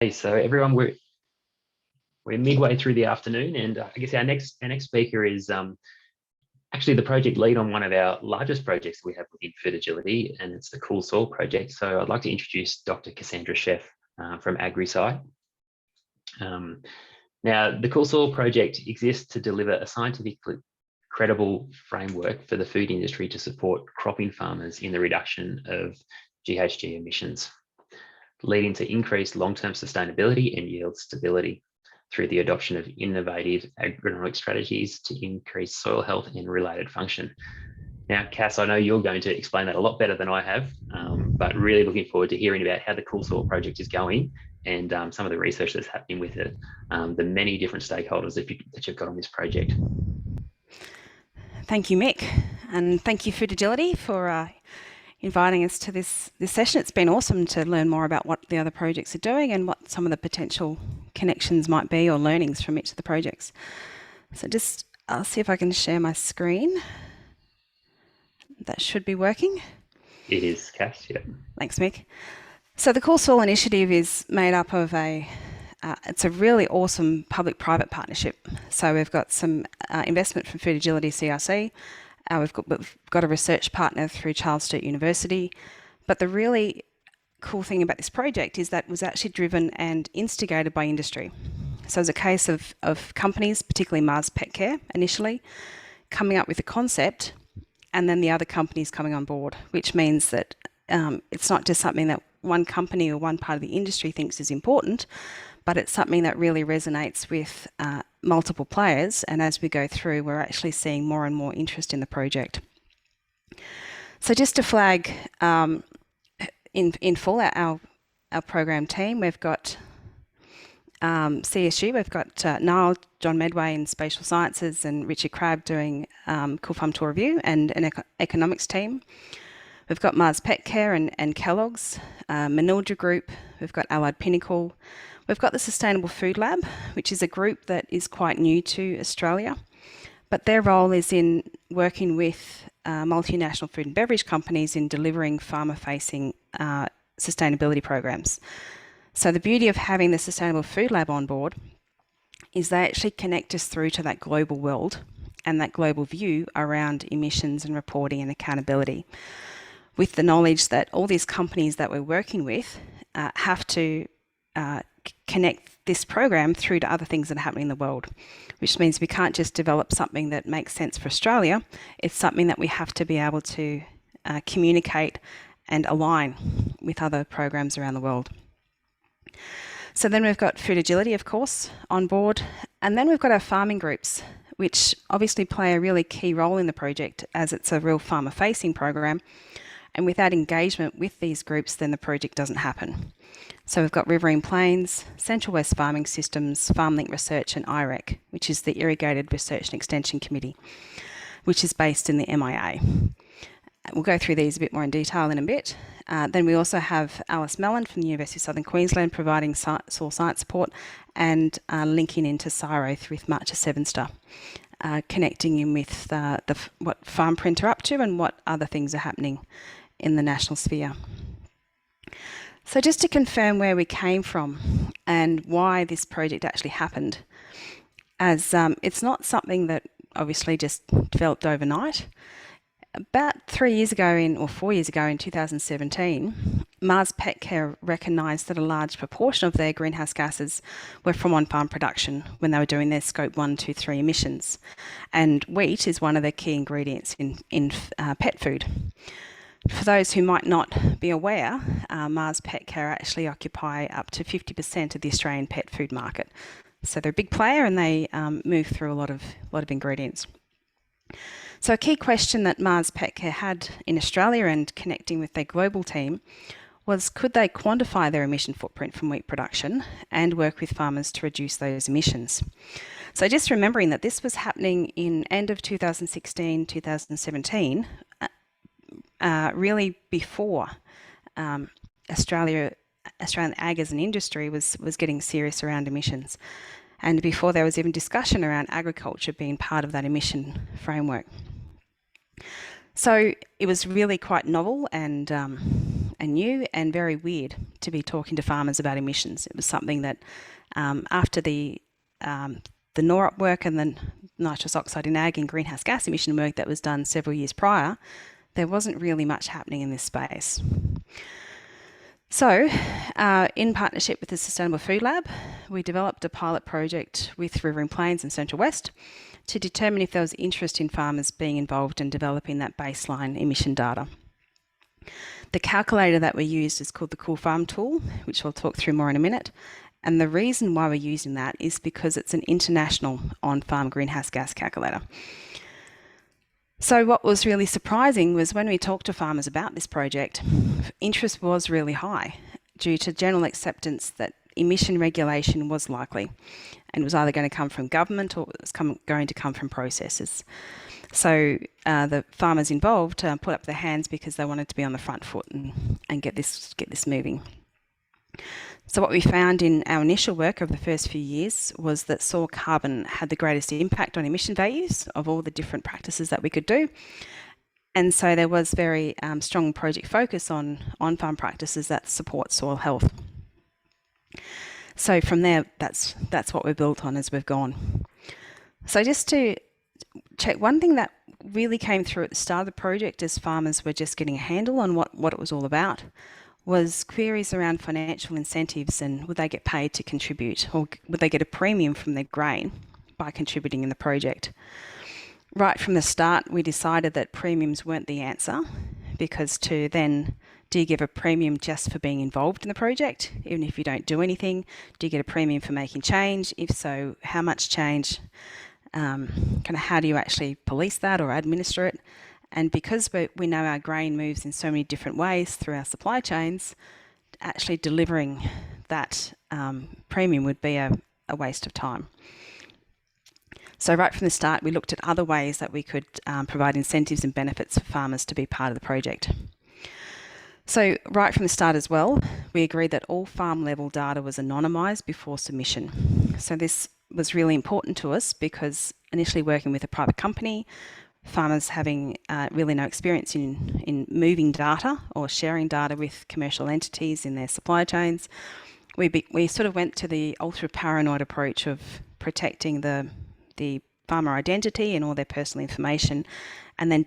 Hey, so everyone, we're midway through the afternoon, and I guess our next speaker is actually the project lead on one of our largest projects we have within food agility, and it's the Cool Soil project. So I'd like to introduce Dr. Cassandra Schefe from AgriSci. Now, the Cool Soil project exists to deliver a scientifically credible framework for the food industry to support cropping farmers in the reduction of GHG emissions, leading to increased long-term sustainability and yield stability through the adoption of innovative agronomic strategies to increase soil health and related function. Now, Cass, I know you're going to explain that a lot better than I have, but really looking forward to hearing about how the Cool Soil project is going and some of the research that's happening with it, the many different stakeholders that you've got on this project. Thank you, Mick, and thank you, Food Agility, for inviting us to this session. It's been awesome to learn more about what the other projects are doing and what some of the potential connections might be or learnings from each of the projects. So I'll see if I can share my screen. That should be working. It is, Cass, yeah. Thanks, Mick. So the Cool Soil Initiative is made up of it's a really awesome public-private partnership. So we've got some investment from Food Agility CRC. We've got a research partner through Charles Sturt University. But the really cool thing about this project is that it was actually driven and instigated by industry. So it's a case of companies, particularly Mars Pet Care initially, coming up with a concept and then the other companies coming on board, which means that it's not just something that one company or one part of the industry thinks is important, but it's something that really resonates with multiple players. And as we go through, we're actually seeing more and more interest in the project. So just to flag in full our program team, we've got CSU, we've got Niall, John Medway in Spatial Sciences and Richard Crabb doing Cool Farm Tour Review and an economics team. We've got Mars Pet Care and Kellogg's, Manildra Group, we've got Allied Pinnacle, we've got the Sustainable Food Lab, which is a group that is quite new to Australia, but their role is in working with multinational food and beverage companies in delivering farmer-facing sustainability programs. So the beauty of having the Sustainable Food Lab on board is they actually connect us through to that global world and that global view around emissions and reporting and accountability, with the knowledge that all these companies that we're working with have to connect this program through to other things that are happening in the world, which means we can't just develop something that makes sense for Australia. It's something that we have to be able to communicate and align with other programs around the world. So then we've got Food Agility, of course, on board, and then we've got our farming groups, which obviously play a really key role in the project as it's a real farmer-facing program. And without engagement with these groups, then the project doesn't happen. So we've got Riverine Plains, Central West Farming Systems, FarmLink Research and IREC, which is the Irrigated Research and Extension Committee, which is based in the MIA. We'll go through these a bit more in detail in a bit. Then we also have Alice Mellon from the University of Southern Queensland providing soil science support and linking into CSIRO with Marcha Sevenster, connecting in with what Farm Print are up to and what other things are happening in the national sphere. So just to confirm where we came from and why this project actually happened, as it's not something that obviously just developed overnight. About 4 years ago in 2017, Mars Pet Care recognised that a large proportion of their greenhouse gases were from on-farm production when they were doing their scope 1, 2, 3 emissions. And wheat is one of the key ingredients in pet food. For those who might not be aware, Mars Pet Care actually occupy up to 50% of the Australian pet food market. So they're a big player and they move through a lot of ingredients. So a key question that Mars Pet Care had in Australia and connecting with their global team was, could they quantify their emission footprint from wheat production and work with farmers to reduce those emissions? So just remembering that this was happening in end of 2016, 2017, really before Australian ag as an industry was getting serious around emissions, and before there was even discussion around agriculture being part of that emission framework. So it was really quite novel and and new and very weird to be talking to farmers about emissions. It was something that after the NOROP work and the nitrous oxide in ag and greenhouse gas emission work that was done several years prior, there wasn't really much happening in this space. So, in partnership with the Sustainable Food Lab, we developed a pilot project with River and Plains and Central West to determine if there was interest in farmers being involved in developing that baseline emission data. The calculator that we used is called the Cool Farm tool, which I'll talk through more in a minute. And the reason why we're using that is because it's an international on-farm greenhouse gas calculator. So what was really surprising was when we talked to farmers about this project, interest was really high due to general acceptance that emission regulation was likely and it was either going to come from government or it was going to come from processors. So the farmers involved put up their hands because they wanted to be on the front foot and get this moving. So what we found in our initial work over the first few years was that soil carbon had the greatest impact on emission values of all the different practices that we could do. And so there was very strong project focus on on-farm practices that support soil health. So from there, that's what we've built on as we've gone. So just to check, one thing that really came through at the start of the project as farmers were just getting a handle on what it was all about was queries around financial incentives and would they get paid to contribute or would they get a premium from their grain by contributing in the project. Right from the start, we decided that premiums weren't the answer because do you give a premium just for being involved in the project? Even if you don't do anything, do you get a premium for making change? If so, how much change? Kind of how do you actually police that or administer it? And because we know our grain moves in so many different ways through our supply chains, actually delivering that premium would be a waste of time. So right from the start, we looked at other ways that we could provide incentives and benefits for farmers to be part of the project. So right from the start as well, we agreed that all farm level data was anonymised before submission. So this was really important to us because initially working with a private company, farmers having really no experience in moving data or sharing data with commercial entities in their supply chains, we sort of went to the ultra-paranoid approach of protecting the farmer identity and all their personal information and then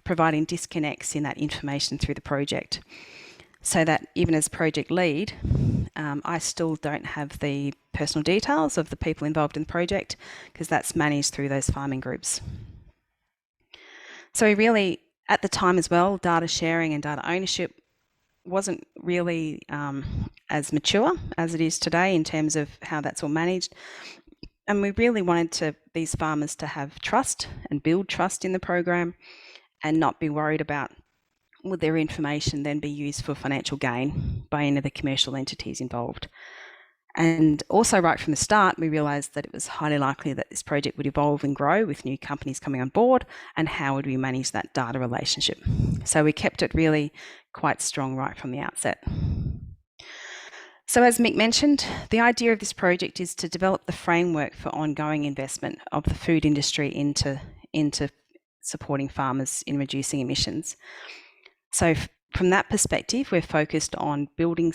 providing disconnects in that information through the project. So that even as project lead, I still don't have the personal details of the people involved in the project because that's managed through those farming groups. So we really, at the time as well, data sharing and data ownership wasn't really as mature as it is today in terms of how that's all managed. And we really wanted these farmers to have trust and build trust in the program and not be worried about would their information then be used for financial gain by any of the commercial entities involved. And also right from the start, we realised that it was highly likely that this project would evolve and grow with new companies coming on board, and how would we manage that data relationship. So we kept it really quite strong right from the outset. So as Mick mentioned, the idea of this project is to develop the framework for ongoing investment of the food industry into supporting farmers in reducing emissions. So from that perspective, we're focused on building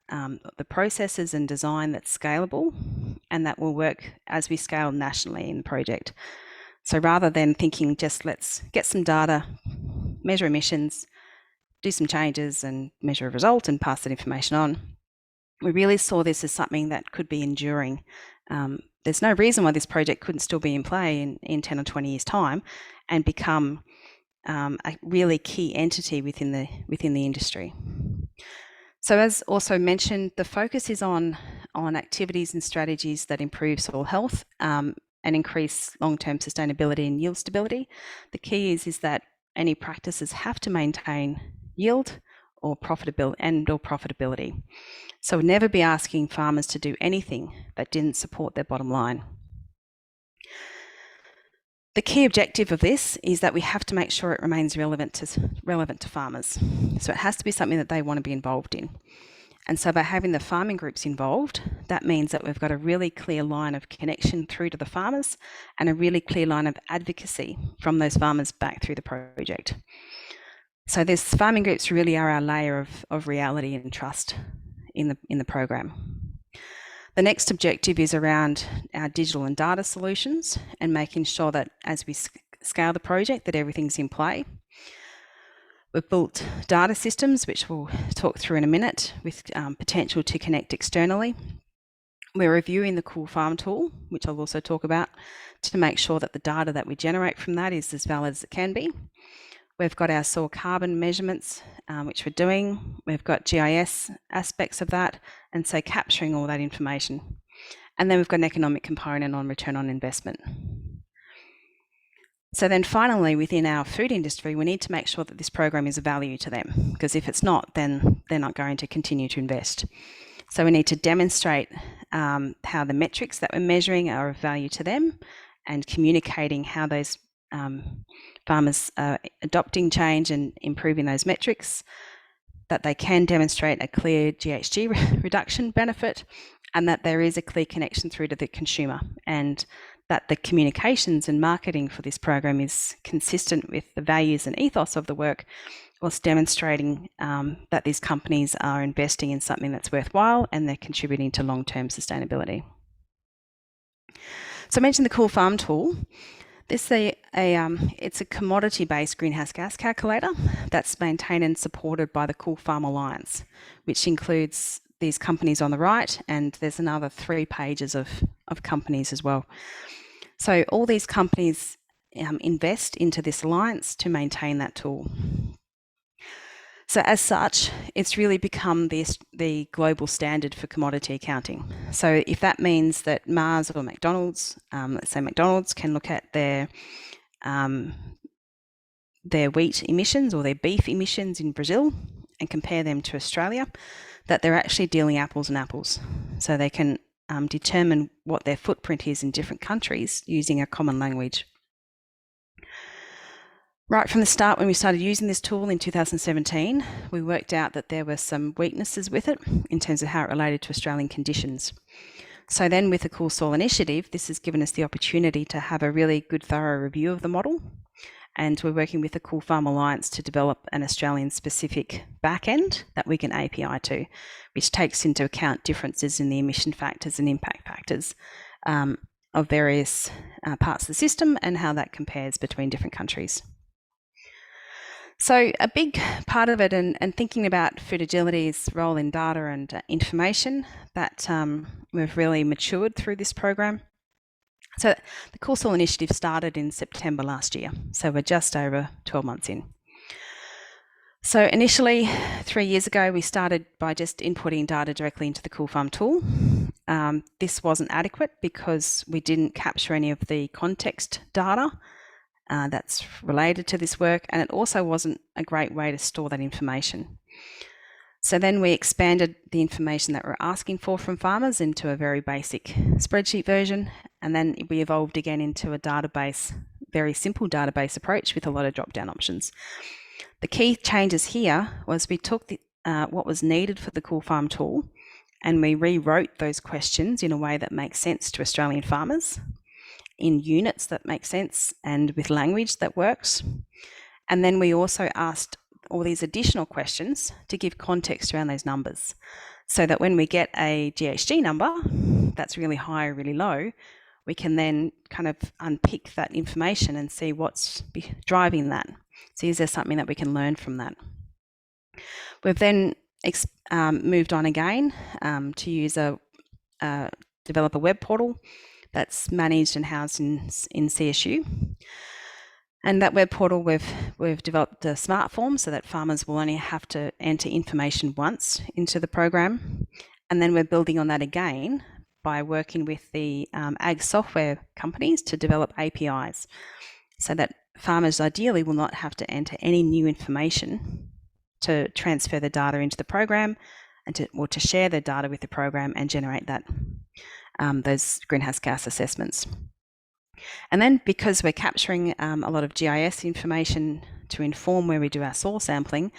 the processes and design that's scalable and that will work as we scale nationally in the project. So rather than thinking just let's get some data, measure emissions, do some changes and measure a result and pass that information on, we really saw this as something that could be enduring. There's no reason why this project couldn't still be in play in 10 or 20 years' time and become a really key entity within the industry. So as also mentioned, the focus is on activities and strategies that improve soil health and increase long-term sustainability and yield stability. The key is that any practices have to maintain yield or profitability. So we'd never be asking farmers to do anything that didn't support their bottom line. The key objective of this is that we have to make sure it remains relevant to farmers. So it has to be something that they want to be involved in. And so by having the farming groups involved, that means that we've got a really clear line of connection through to the farmers and a really clear line of advocacy from those farmers back through the project. So these farming groups really are our layer of reality and trust in the program. The next objective is around our digital and data solutions and making sure that as we scale the project that everything's in play. We've built data systems, which we'll talk through in a minute, with potential to connect externally. We're reviewing the Cool Farm tool, which I'll also talk about, to make sure that the data that we generate from that is as valid as it can be. We've got our soil carbon measurements, which we're doing. We've got GIS aspects of that, and so capturing all that information. And then we've got an economic component on return on investment. So then finally, within our food industry, we need to make sure that this program is of value to them, because if it's not, then they're not going to continue to invest. So we need to demonstrate how the metrics that we're measuring are of value to them, and communicating how those farmers are adopting change and improving those metrics, that they can demonstrate a clear GHG reduction benefit, and that there is a clear connection through to the consumer, and that the communications and marketing for this program is consistent with the values and ethos of the work, whilst demonstrating that these companies are investing in something that's worthwhile and they're contributing to long-term sustainability. So I mentioned the Cool Farm tool. This it's a commodity-based greenhouse gas calculator that's maintained and supported by the Cool Farm Alliance, which includes these companies on the right, and there's another 3 pages of companies as well. So all these companies invest into this alliance to maintain that tool. So as such, it's really become the global standard for commodity accounting. So if that means that Mars or McDonald's, let's say McDonald's, can look at their wheat emissions or their beef emissions in Brazil and compare them to Australia, that they're actually dealing apples and apples. So they can determine what their footprint is in different countries using a common language. Right from the start, when we started using this tool in 2017, we worked out that there were some weaknesses with it in terms of how it related to Australian conditions. So then with the Cool Soil Initiative, this has given us the opportunity to have a really good, thorough review of the model. And we're working with the Cool Farm Alliance to develop an Australian-specific backend that we can API to, which takes into account differences in the emission factors and impact factors of various parts of the system and how that compares between different countries. So a big part of it, and thinking about Food Agility's role in data and information, that we've really matured through this program. So the Cool Soil Initiative started in September last year, so we're just over 12 months in. So initially, 3 years ago, we started by just inputting data directly into the Cool Farm tool. This wasn't adequate because we didn't capture any of the context data that's related to this work, and it also wasn't a great way to store that information. So then we expanded the information that we're asking for from farmers into a very basic spreadsheet version, and then we evolved again into a database, very simple database approach with a lot of drop-down options. The key changes here was we took what was needed for the Cool Farm tool, and we rewrote those questions in a way that makes sense to Australian farmers, in units that make sense and with language that works. And then we also asked all these additional questions to give context around those numbers, so that when we get a GHG number that's really high or really low, we can then kind of unpick that information and see what's driving that. So is there something that we can learn from that? We've then moved on again to use develop a web portal that's managed and housed in CSU. And that web portal, we've developed a smart form so that farmers will only have to enter information once into the program. And then we're building on that again by working with the ag software companies to develop APIs, so that farmers ideally will not have to enter any new information to transfer the data into the program and to share their data with the program and generate that those greenhouse gas assessments. And then because we're capturing a lot of GIS information to inform where we do our soil sampling,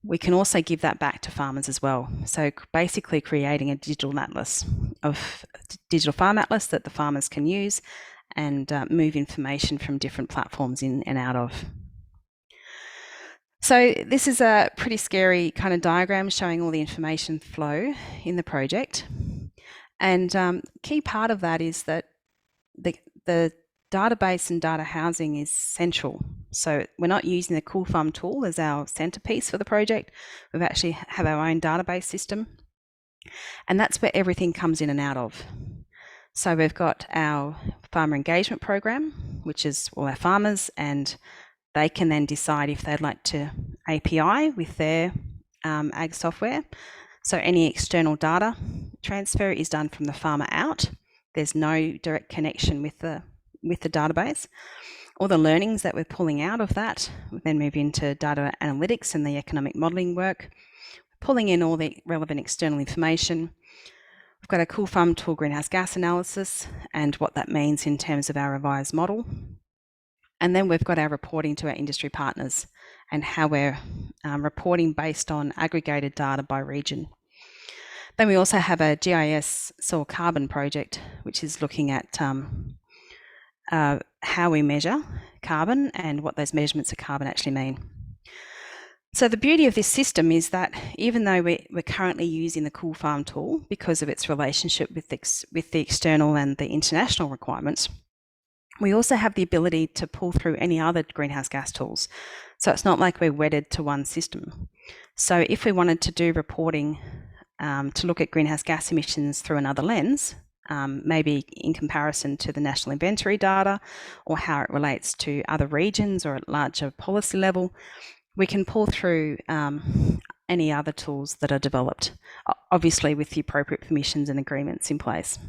we can also give that back to farmers as well. So basically creating a digital farm atlas that the farmers can use and move information from different platforms in and out of. So this is a pretty scary kind of diagram showing all the information flow in the project. And key part of that is that the database and data housing is central. So we're not using the Cool Farm tool as our centerpiece for the project. We've actually have our own database system. And that's where everything comes in and out of. So we've got our farmer engagement program, which is all our farmers, and they can then decide if they'd like to API with their ag software. So any external data transfer is done from the farmer out. There's no direct connection with the database. All the learnings that we're pulling out of that, we then move into data analytics and the economic modelling work, pulling in all the relevant external information. We've got a Cool Farm tool greenhouse gas analysis and what that means in terms of our revised model. And then we've got our reporting to our industry partners and how we're reporting based on aggregated data by region. Then we also have a GIS soil carbon project, which is looking at how we measure carbon and what those measurements of carbon actually mean. So the beauty of this system is that even though we're currently using the Cool Farm tool because of its relationship with the external and the international requirements, we also have the ability to pull through any other greenhouse gas tools. So it's not like we're wedded to one system. So if we wanted to do reporting to look at greenhouse gas emissions through another lens, maybe in comparison to the national inventory data or how it relates to other regions or at larger policy level, we can pull through any other tools that are developed, obviously with the appropriate permissions and agreements in place.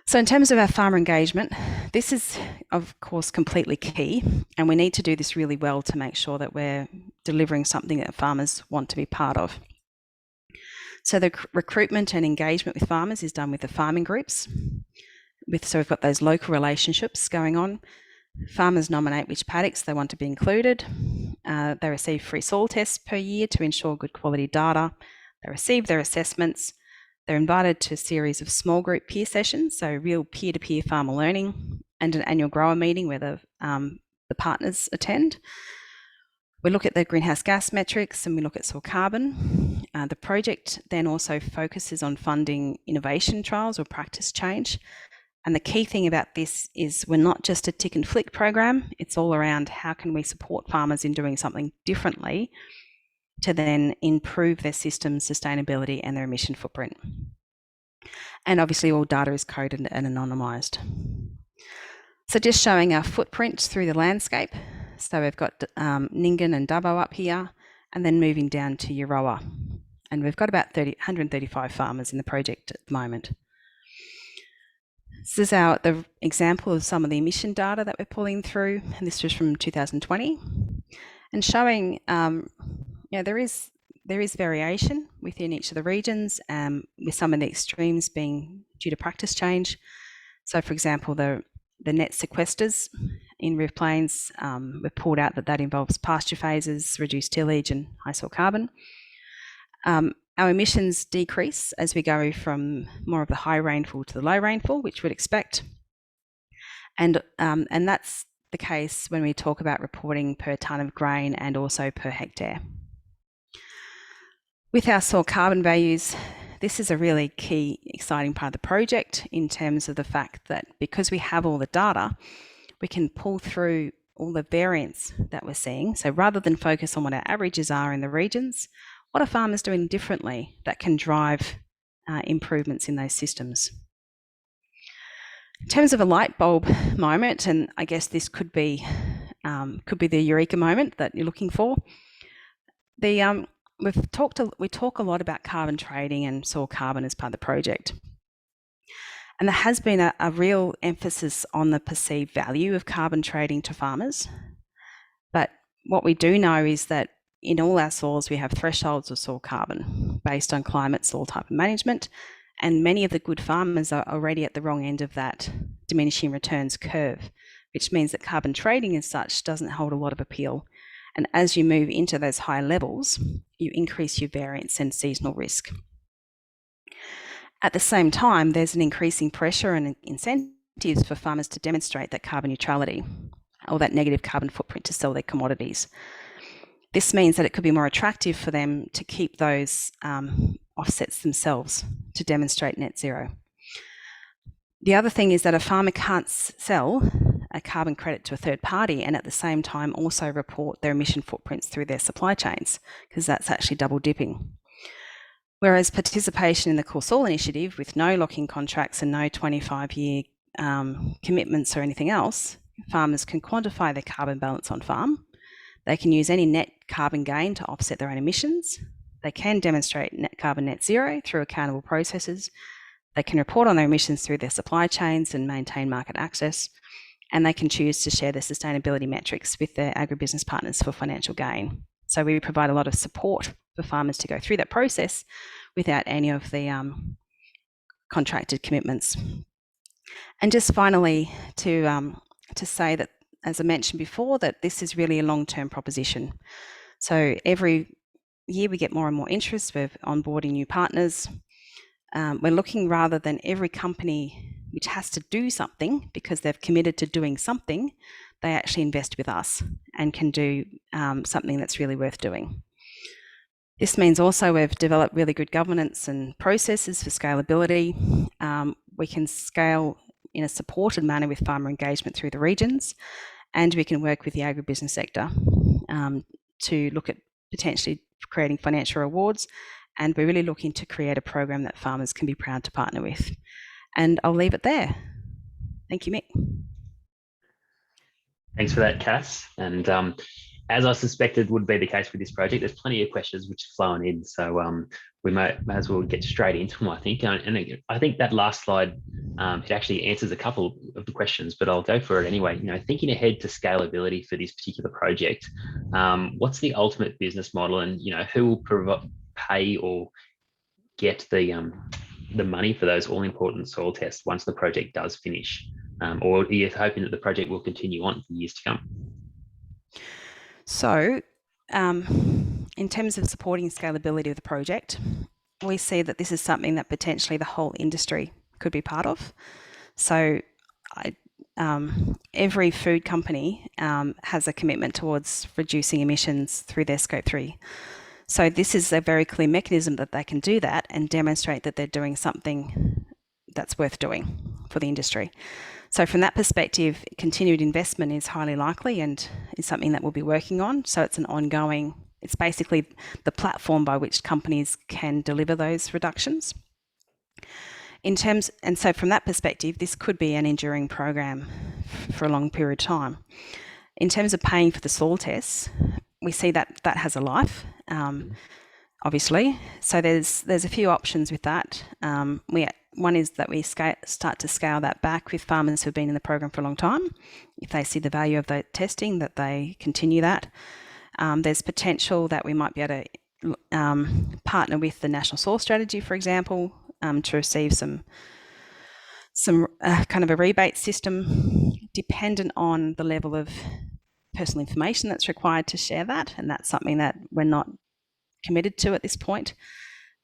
So in terms of our farmer engagement, this is of course completely key, and we need to do this really well to make sure that we're delivering something that farmers want to be part of. So the recruitment and engagement with farmers is done with the farming groups. So we've got those local relationships going on. Farmers nominate which paddocks they want to be included. They receive free soil tests per year to ensure good quality data. They receive their assessments. They're invited to a series of small group peer sessions, so real peer-to-peer farmer learning, and an annual grower meeting where the partners attend. We look at the greenhouse gas metrics and we look at soil carbon. The project then also focuses on funding innovation trials or practice change. And the key thing about this is we're not just a tick and flick program, it's all around how can we support farmers in doing something differently to then improve their system's sustainability and their emission footprint. And obviously all data is coded and anonymised. So just showing our footprint through the landscape. So we've got Nyngan and Dubbo up here, and then moving down to Euroa. And we've got about 135 farmers in the project at the moment. This is the example of some of the emission data that we're pulling through, and this was from 2020, and showing there is variation within each of the regions, with some of the extremes being due to practice change. So, for example, the net sequesters in roof plains, we've pulled out that involves pasture phases, reduced tillage, and high soil carbon. Our emissions decrease as we go from more of the high rainfall to the low rainfall, which we'd expect. And that's the case when we talk about reporting per tonne of grain and also per hectare. With our soil carbon values, this is a really key, exciting part of the project in terms of the fact that because we have all the data, we can pull through all the variance that we're seeing. So rather than focus on what our averages are in the regions, what are farmers doing differently that can drive improvements in those systems? In terms of a light bulb moment, and I guess this could be the eureka moment that you're looking for. We talk a lot about carbon trading and soil carbon as part of the project. And there has been a real emphasis on the perceived value of carbon trading to farmers. But what we do know is that in all our soils, we have thresholds of soil carbon based on climate, soil type and management. And many of the good farmers are already at the wrong end of that diminishing returns curve, which means that carbon trading as such doesn't hold a lot of appeal. And as you move into those high levels, you increase your variance and seasonal risk. At the same time, there's an increasing pressure and incentives for farmers to demonstrate that carbon neutrality. or that negative carbon footprint to sell their commodities. This means that it could be more attractive for them to keep those offsets themselves to demonstrate net zero. The other thing is that a farmer can't sell a carbon credit to a third party and at the same time also report their emission footprints through their supply chains, because that's actually double dipping. Whereas participation in the Cool Soil Initiative with no lock-in contracts and no 25-year commitments or anything else, farmers can quantify their carbon balance on farm. They can use any net carbon gain to offset their own emissions. They can demonstrate net carbon net zero through accountable processes. They can report on their emissions through their supply chains and maintain market access. And they can choose to share their sustainability metrics with their agribusiness partners for financial gain. So we provide a lot of support for farmers to go through that process without any of the contracted commitments. And just finally, to say that, as I mentioned before, that this is really a long-term proposition. So every year we get more and more interest. We're onboarding new partners. We're looking, rather than every company which has to do something because they've committed to doing something, they actually invest with us and can do something that's really worth doing. This means also we've developed really good governance and processes for scalability. We can scale in a supported manner with farmer engagement through the regions, and we can work with the agribusiness sector to look at potentially creating financial rewards. And we're really looking to create a program that farmers can be proud to partner with. And I'll leave it there. Thank you, Mick. Thanks for that, Cass. And as I suspected would be the case with this project, there's plenty of questions which are flowing in. So we may as well get straight into them, I think. And I think that last slide, it actually answers a couple of the questions, but I'll go for it anyway. Thinking ahead to scalability for this particular project, what's the ultimate business model, and who will pay or get the money for those all-important soil tests once the project does finish? Or are you hoping that the project will continue on for years to come? So, in terms of supporting scalability of the project, we see that this is something that potentially the whole industry could be part of. So, every food company has a commitment towards reducing emissions through their Scope 3. So this is a very clear mechanism that they can do that and demonstrate that they're doing something that's worth doing for the industry. So from that perspective, continued investment is highly likely and is something that we'll be working on. So it's an ongoing, it's basically the platform by which companies can deliver those reductions. And so from that perspective, this could be an enduring program for a long period of time. In terms of paying for the soil tests, we see that that has a life, obviously. So there's a few options with that. One is that we start to scale that back with farmers who've been in the program for a long time. If they see the value of the testing, that they continue that. There's potential that we might be able to partner with the National Soil Strategy, for example, to receive some kind of a rebate system dependent on the level of personal information that's required to share that, and that's something that we're not committed to at this point.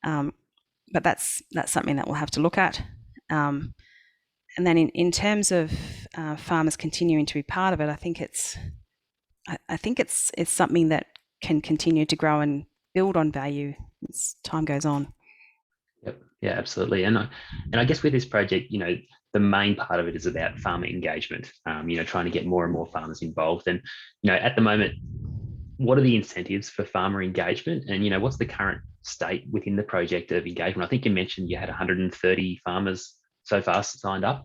But that's something that we'll have to look at. And then in terms of farmers continuing to be part of it, I think it's something that can continue to grow and build on value as time goes on. Yep. Yeah, absolutely. And I guess with this project, the main part of it is about farmer engagement, trying to get more and more farmers involved. And, at the moment, what are the incentives for farmer engagement? And, what's the current state within the project of engagement? I think you mentioned you had 130 farmers so far signed up.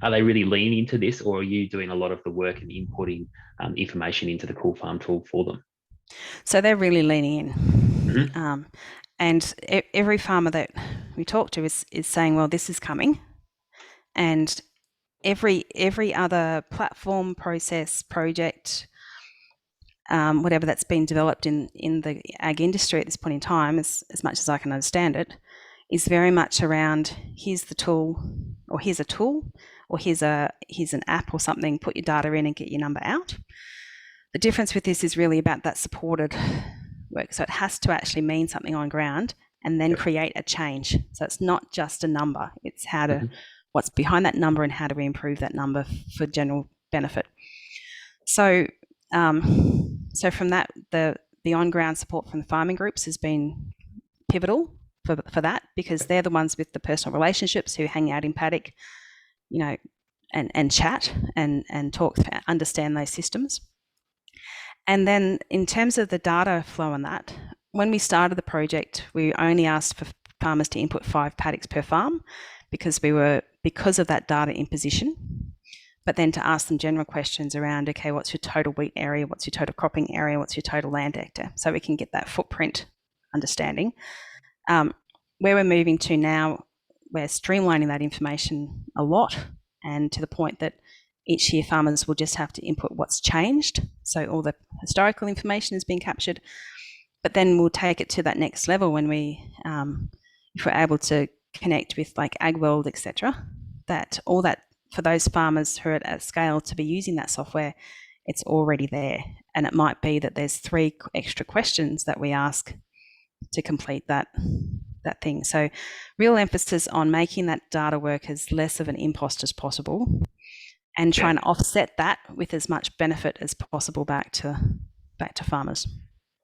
Are they really leaning into this, or are you doing a lot of the work and inputting information into the Cool Farm tool for them? So they're really leaning in. Mm-hmm. And every farmer that we talk to is saying, well, this is coming. And every other platform, process, project, whatever that's been developed in the ag industry at this point in time, as much as I can understand it, is very much around here's the tool, or here's a tool, or here's an app or something, put your data in and get your number out. The difference with this is really about that supported work. So it has to actually mean something on ground and then create a change. So it's not just a number, it's what's behind that number and how do we improve that number for general benefit. So, so from that, the on-ground support from the farming groups has been pivotal for that, because they're the ones with the personal relationships who hang out in paddock, you know, and chat and talk, understand those systems. And then in terms of the data flow on that, when we started the project, we only asked for farmers to input 5 paddocks per farm because of that data imposition. But then to ask them general questions around, okay, what's your total wheat area? What's your total cropping area? What's your total land hectare? So we can get that footprint understanding. Where we're moving to now, we're streamlining that information a lot, and to the point that each year farmers will just have to input what's changed. So all the historical information has been captured, but then we'll take it to that next level when if we're able to connect with like AgWorld, etc., that all that for those farmers who are at scale to be using that software, it's already there. And it might be that there's 3 extra questions that we ask to complete that thing. So real emphasis on making that data work as less of an impost as possible, and trying to offset that with as much benefit as possible back to farmers.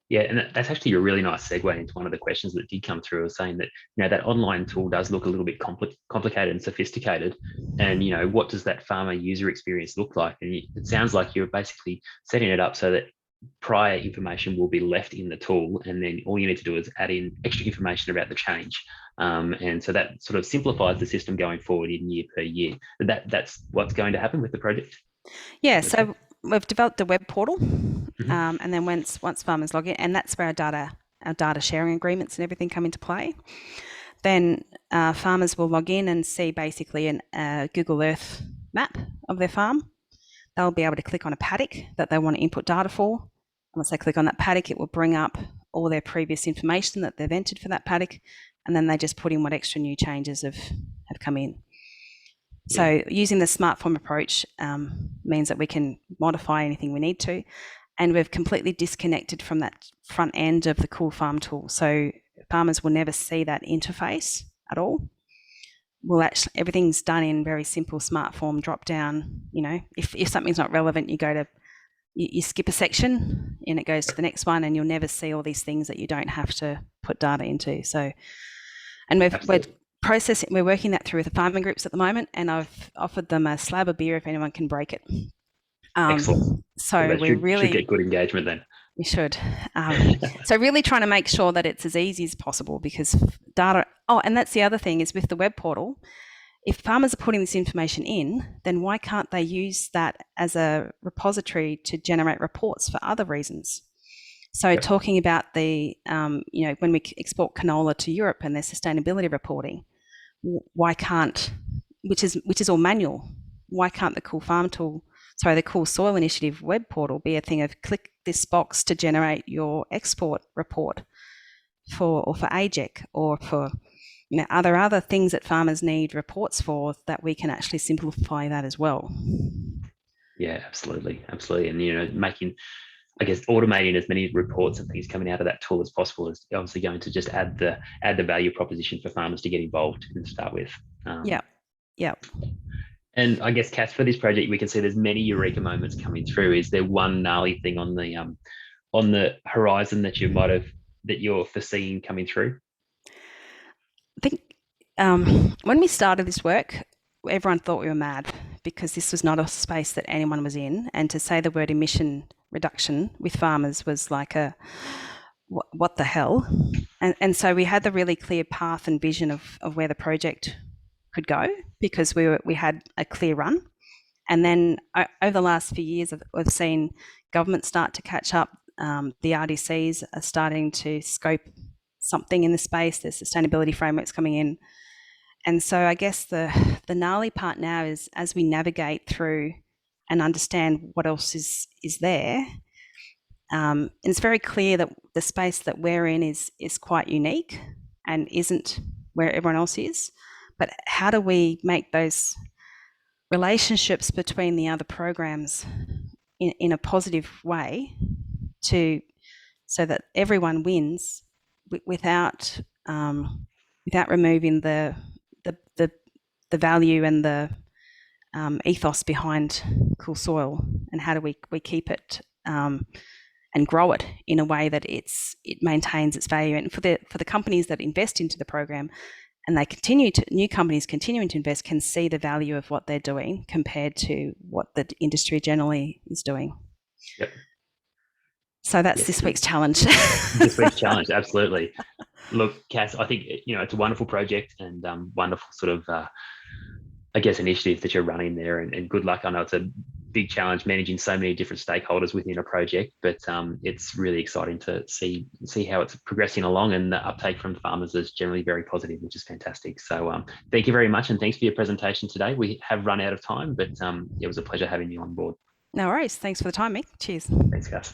Yeah, and that's actually a really nice segue into one of the questions that did come through, was saying that, that online tool does look a little bit complicated and sophisticated. And, what does that farmer user experience look like? And it sounds like you're basically setting it up so that prior information will be left in the tool, and then all you need to do is add in extra information about the change. And so that sort of simplifies the system going forward in year per year. That's what's going to happen with the project. Yeah, so we've developed a web portal, and then once farmers log in, and that's where our data sharing agreements and everything come into play. Then farmers will log in and see basically a Google Earth map of their farm. They'll be able to click on a paddock that they want to input data for. Once they click on that paddock, it will bring up all their previous information that they've entered for that paddock, and then they just put in what extra new changes have come in. So using the smart form approach means that we can modify anything we need to, and we've completely disconnected from that front end of the Cool Farm tool. So farmers will never see that interface at all. Everything's done in very simple smart form drop down. If something's not relevant, you skip a section and it goes to the next one, and you'll never see all these things that you don't have to put data into. So, and we're working that through with the farming groups at the moment, and I've offered them a slab of beer if anyone can break it. Excellent. So we really should get good engagement then. We should. So really trying to make sure that it's as easy as possible, because data. Oh, and that's the other thing is with the web portal, if farmers are putting this information in, then why can't they use that as a repository to generate reports for other reasons? So talking about the, when we export canola to Europe and their sustainability reporting, why can't, which is all manual, why can't the the Cool Soil Initiative web portal be a thing of click this box to generate your export report for AGEC, or for other things that farmers need reports for, that we can actually simplify that as well. Yeah, absolutely. And automating as many reports and things coming out of that tool as possible is obviously going to just add the value proposition for farmers to get involved and start with. Yeah. And I guess, Cass, for this project, we can see there's many eureka moments coming through. Is there one gnarly thing on the horizon that you're foreseeing coming through? I think when we started this work, everyone thought we were mad, because this was not a space that anyone was in, and to say the word emission reduction with farmers was like what the hell? And so we had the really clear path and vision of where the project could go, because we had a clear run. And then over the last few years, we've seen government start to catch up. The RDCs are starting to scope something in the space. There's sustainability frameworks coming in. And so I guess the gnarly part now is, as we navigate through and understand what else is there, it's very clear that the space that we're in is quite unique and isn't where everyone else is. But how do we make those relationships between the other programs in a positive way, so that everyone wins without removing the value and the ethos behind Cool Soil, and how do we keep it and grow it in a way that it maintains its value. And for the companies that invest into the program, and new companies continuing to invest, can see the value of what they're doing compared to what the industry generally is doing. Yep. So that's this week's challenge. This week's challenge, absolutely. Look, Cass, I think it's a wonderful project and wonderful sort of, I guess, initiative that you're running there. And good luck. I know it's a big challenge managing so many different stakeholders within a project, but it's really exciting to see how it's progressing along, and the uptake from farmers is generally very positive, which is fantastic. So thank you very much, and thanks for your presentation today. We have run out of time, but it was a pleasure having you on board. No worries. Thanks for the time, Mick. Cheers. Thanks, Cass.